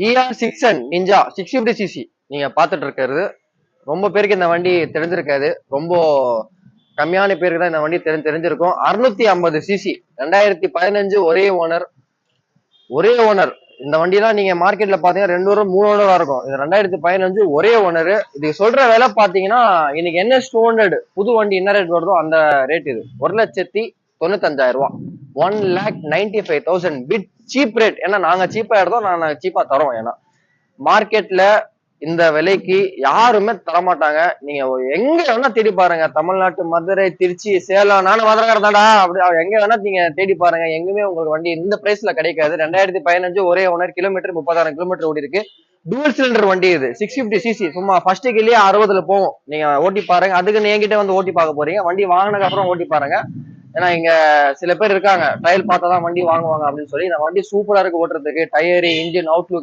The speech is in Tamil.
ER6N நிஞ்சா 650cc நீங்க பாத்துட்டு இருக்கிறது. ரொம்ப பேருக்கு இந்த வண்டி தெரிஞ்சிருக்காது. ரொம்ப கம்மியான பேருக்கு தான் இந்த வண்டி தெரிஞ்சிருக்கும். 650cc 2015 ஒரே ஓனர். இந்த வண்டிலாம் நீங்க மார்க்கெட்ல பாத்தீங்கன்னா 2 ஓனர் 3 ஓனரா இருக்கும். இது 2015 ஒரே ஓனர். இது சொல்ற விலை பாத்தீங்கன்னா இன்னைக்கு NS200 புது வண்டி என்ன ரேட் வருதோ அந்த ரேட் இது 1,95,000 1,95,000 பிட் சீப் ரேட். ஏன்னா நாங்க சீப்பா எடுத்தோம், நாங்க சீப்பா தரோம். ஏன்னா மார்க்கெட்ல இந்த விலைக்கு யாருமே தரமாட்டாங்க. நீங்க எங்க வேணா தேடி பாருங்க. தமிழ்நாட்டு, மதுரை, திருச்சி, சேலம், நானும் மதுரைக்காரர் தான்டா, அப்படி எங்க வேணா நீங்க தேடி பாருங்க. எங்குமே உங்களுக்கு வண்டி இந்த பிரைஸ்ல கிடைக்காது. 2015 ஒரே ஓனர், கிலோமீட்டர் 30,000 கிலோமீட்டர் ஓடி இருக்கு. டூவல் சிலிண்டர் வண்டி இது 650cc. சும்மா ஃபர்ஸ்ட் கிலயே 60ல போகும். நீங்க ஓட்டி பாருங்க. அதுக்கு என்கிட்ட வந்து ஓட்டி பார்க்க போறீங்க. வண்டி வாங்கினதுக்கு அப்புறம் ஓட்டி பாருங்க. ஏன்னா இங்க சில பேர் இருக்காங்க ட்ரையல் பார்த்தாதான் வண்டி வாங்குவாங்க அப்படின்னு சொல்லி. இந்த வண்டி சூப்பரா இருக்கு ஓட்டுறதுக்கு. Tyre, engine, Outlook